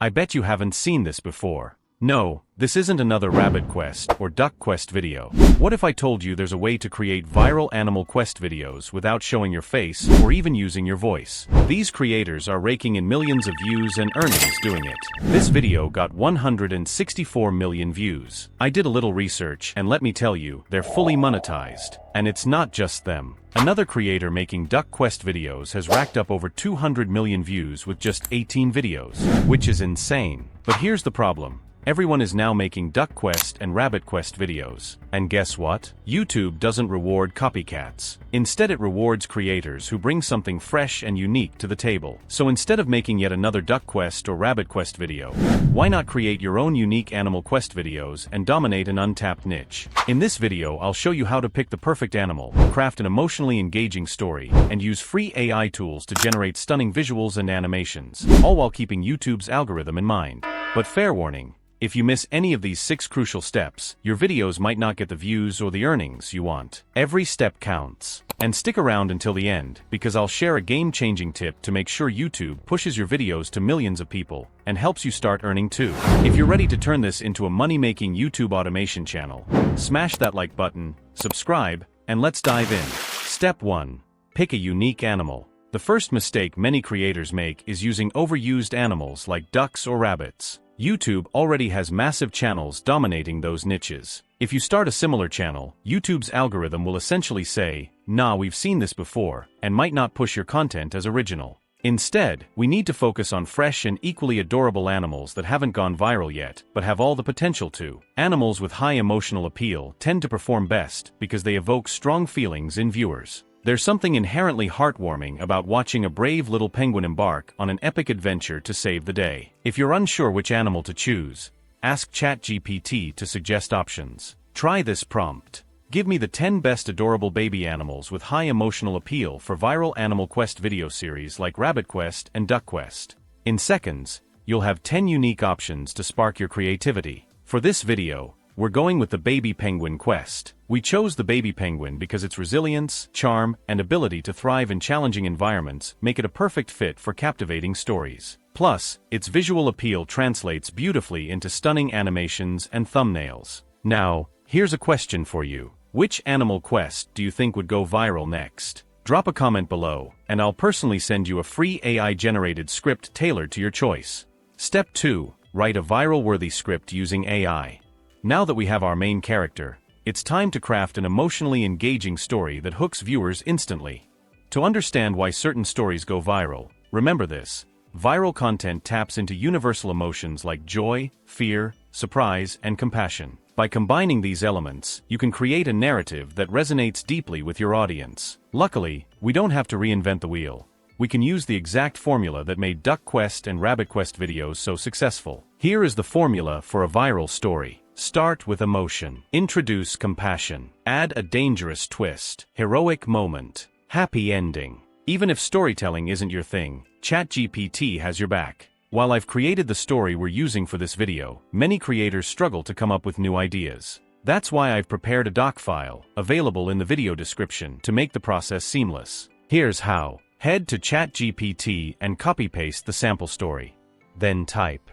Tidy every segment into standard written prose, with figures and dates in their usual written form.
I bet you haven't seen this before. No, this isn't another rabbit quest or duck quest video. What if I told you there's a way to create viral animal quest videos without showing your face or even using your voice? These creators are raking in millions of views and earnings doing it. This video got 164 million views. I did a little research and let me tell you, they're fully monetized. And it's not just them. Another creator making duck quest videos has racked up over 200 million views with just 18 videos, which is insane. But here's the problem. Everyone is now making duck quest and rabbit quest videos. And guess what? YouTube doesn't reward copycats. Instead, it rewards creators who bring something fresh and unique to the table. So instead of making yet another duck quest or rabbit quest video, why not create your own unique animal quest videos and dominate an untapped niche? In this video, I'll show you how to pick the perfect animal, craft an emotionally engaging story, and use free AI tools to generate stunning visuals and animations, all while keeping YouTube's algorithm in mind. But fair warning. If you miss any of these 6 crucial steps, your videos might not get the views or the earnings you want. Every step counts. And stick around until the end, because I'll share a game-changing tip to make sure YouTube pushes your videos to millions of people and helps you start earning too. If you're ready to turn this into a money-making YouTube automation channel, smash that like button, subscribe, and let's dive in. Step 1. Pick a unique animal. The first mistake many creators make is using overused animals like ducks or rabbits. YouTube already has massive channels dominating those niches. If you start a similar channel, YouTube's algorithm will essentially say, "Nah, we've seen this before," and might not push your content as original. Instead, we need to focus on fresh and equally adorable animals that haven't gone viral yet, but have all the potential to. Animals with high emotional appeal tend to perform best because they evoke strong feelings in viewers. There's something inherently heartwarming about watching a brave little penguin embark on an epic adventure to save the day. If you're unsure which animal to choose, ask ChatGPT to suggest options. Try this prompt. Give me the 10 best adorable baby animals with high emotional appeal for viral Animal Quest video series like Rabbit Quest and Duck Quest. In seconds, you'll have 10 unique options to spark your creativity. For this video, we're going with the baby penguin quest. We chose the baby penguin because its resilience, charm, and ability to thrive in challenging environments make it a perfect fit for captivating stories. Plus, its visual appeal translates beautifully into stunning animations and thumbnails. Now, here's a question for you. Which animal quest do you think would go viral next? Drop a comment below, and I'll personally send you a free AI-generated script tailored to your choice. Step 2. Write a viral-worthy script using AI. Now that we have our main character, it's time to craft an emotionally engaging story that hooks viewers instantly. To understand why certain stories go viral, remember this. Viral content taps into universal emotions like joy, fear, surprise, and compassion. By combining these elements, you can create a narrative that resonates deeply with your audience. Luckily, we don't have to reinvent the wheel. We can use the exact formula that made Duck Quest and Rabbit Quest videos so successful. Here is the formula for a viral story. Start with emotion. Introduce compassion. Add a dangerous twist. Heroic moment. Happy ending. Even if storytelling isn't your thing, ChatGPT has your back. While I've created the story we're using for this video, many creators struggle to come up with new ideas. That's why I've prepared a doc file, available in the video description, to make the process seamless. Here's how. Head to ChatGPT and copy-paste the sample story. Then type.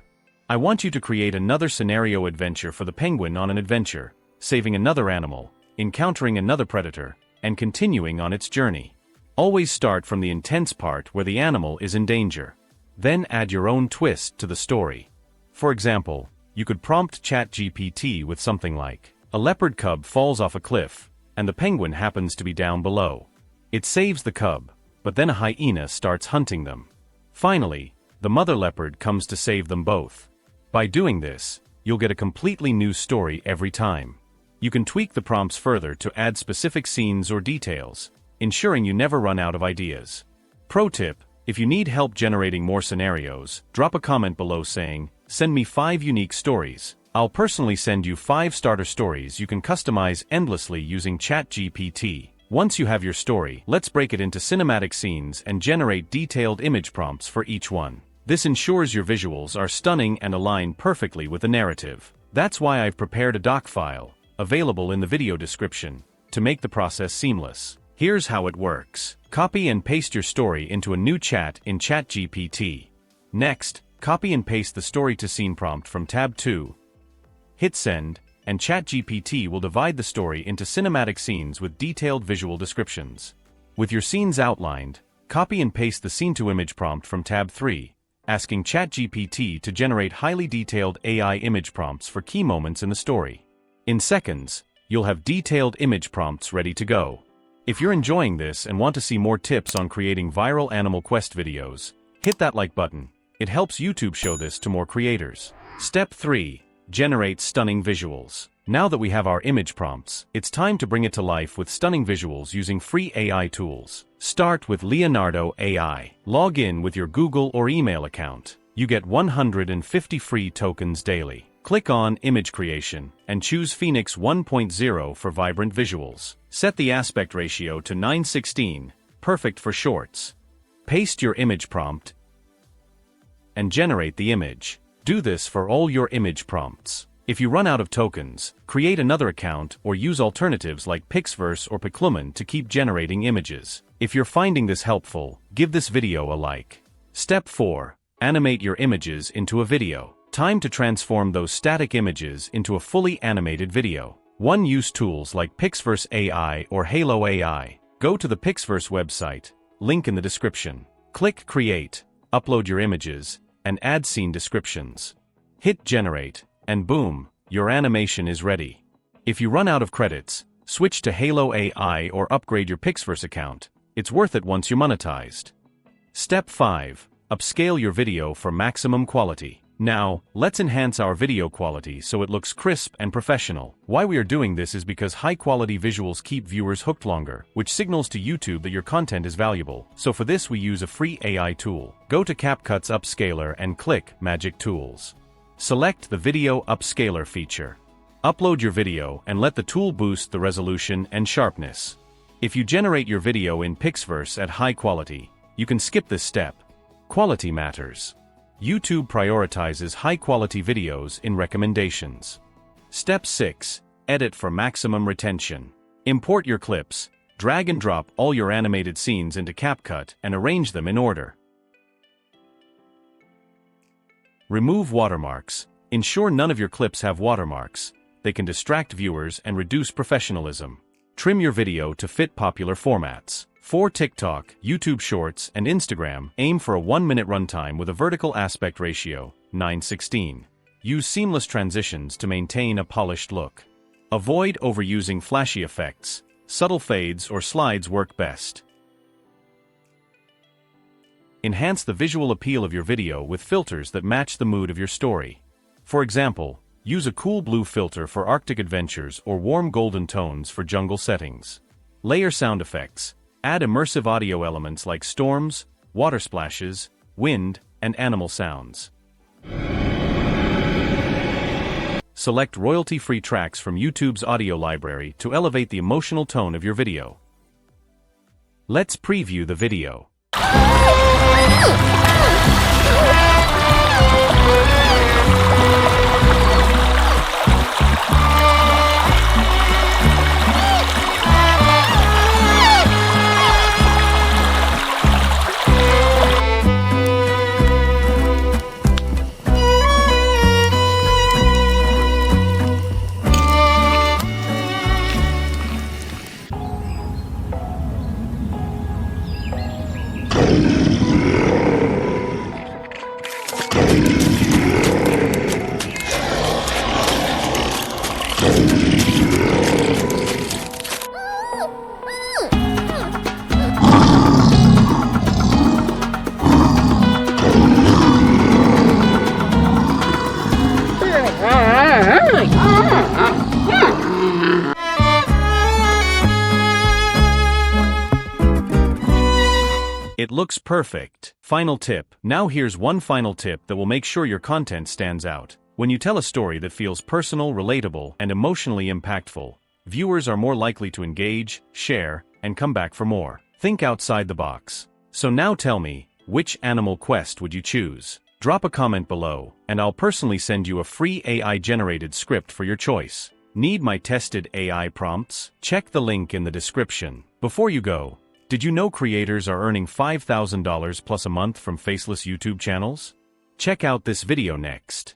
I want you to create another scenario adventure for the penguin on an adventure, saving another animal, encountering another predator, and continuing on its journey. Always start from the intense part where the animal is in danger. Then add your own twist to the story. For example, you could prompt ChatGPT with something like, a leopard cub falls off a cliff, and the penguin happens to be down below. It saves the cub, but then a hyena starts hunting them. Finally, the mother leopard comes to save them both. By doing this, you'll get a completely new story every time. You can tweak the prompts further to add specific scenes or details, ensuring you never run out of ideas. Pro tip, if you need help generating more scenarios, drop a comment below saying, "Send me 5 unique stories." I'll personally send you 5 starter stories you can customize endlessly using ChatGPT. Once you have your story, let's break it into cinematic scenes and generate detailed image prompts for each one. This ensures your visuals are stunning and align perfectly with the narrative. That's why I've prepared a doc file, available in the video description, to make the process seamless. Here's how it works. Copy and paste your story into a new chat in ChatGPT. Next, copy and paste the story to scene prompt from tab 2. Hit send, and ChatGPT will divide the story into cinematic scenes with detailed visual descriptions. With your scenes outlined, copy and paste the scene to image prompt from tab 3, asking ChatGPT to generate highly detailed AI image prompts for key moments in the story. In seconds, you'll have detailed image prompts ready to go. If you're enjoying this and want to see more tips on creating viral Animal Quest videos, hit that like button. It helps YouTube show this to more creators. Step 3. Generate stunning visuals. Now that we have our image prompts, it's time to bring it to life with stunning visuals using free AI tools. Start with Leonardo AI. Log in with your Google or email account. You get 150 free tokens daily. Click on Image Creation and choose Phoenix 1.0 for vibrant visuals. Set the aspect ratio to 9:16, perfect for shorts. Paste your image prompt and generate the image. Do this for all your image prompts. If you run out of tokens, create another account or use alternatives like Pixverse or Pixlumen to keep generating images. If you're finding this helpful, give this video a like. Step 4. Animate your images into a video. Time to transform those static images into a fully animated video. Use tools like Pixverse AI or Hailo AI. Go to the Pixverse website, link in the description. Click Create, upload your images, and add scene descriptions. Hit Generate, and boom, your animation is ready. If you run out of credits, switch to Hailo AI or upgrade your Pixverse account. It's worth it once you're monetized. Step 5. Upscale your video for maximum quality. Now, let's enhance our video quality so it looks crisp and professional. Why we are doing this is because high-quality visuals keep viewers hooked longer, which signals to YouTube that your content is valuable. So for this we use a free AI tool. Go to CapCut's Upscaler and click Magic Tools. Select the Video Upscaler feature. Upload your video and let the tool boost the resolution and sharpness. If you generate your video in Pixverse at high quality, you can skip this step. Quality matters. YouTube prioritizes high-quality videos in recommendations. Step 6. Edit for maximum retention. Import your clips, drag and drop all your animated scenes into CapCut and arrange them in order. Remove watermarks. Ensure none of your clips have watermarks. They can distract viewers and reduce professionalism. Trim your video to fit popular formats. For TikTok, YouTube Shorts, and Instagram, aim for a 1-minute runtime with a vertical aspect ratio, 9:16. Use seamless transitions to maintain a polished look. Avoid overusing flashy effects. Subtle fades or slides work best. Enhance the visual appeal of your video with filters that match the mood of your story. For example, use a cool blue filter for Arctic adventures or warm golden tones for jungle settings. Layer sound effects. Add immersive audio elements like storms, water splashes, wind, and animal sounds. Select royalty-free tracks from YouTube's audio library to elevate the emotional tone of your video. Let's preview the video. It looks perfect. Final tip. Now here's one final tip that will make sure your content stands out. When you tell a story that feels personal, relatable, and emotionally impactful, viewers are more likely to engage, share, and come back for more. Think outside the box. So now tell me, which Animal Quest would you choose? Drop a comment below, and I'll personally send you a free AI-generated script for your choice. Need my tested AI prompts? Check the link in the description. Before you go, did you know creators are earning $5,000 plus a month from faceless YouTube channels? Check out this video next.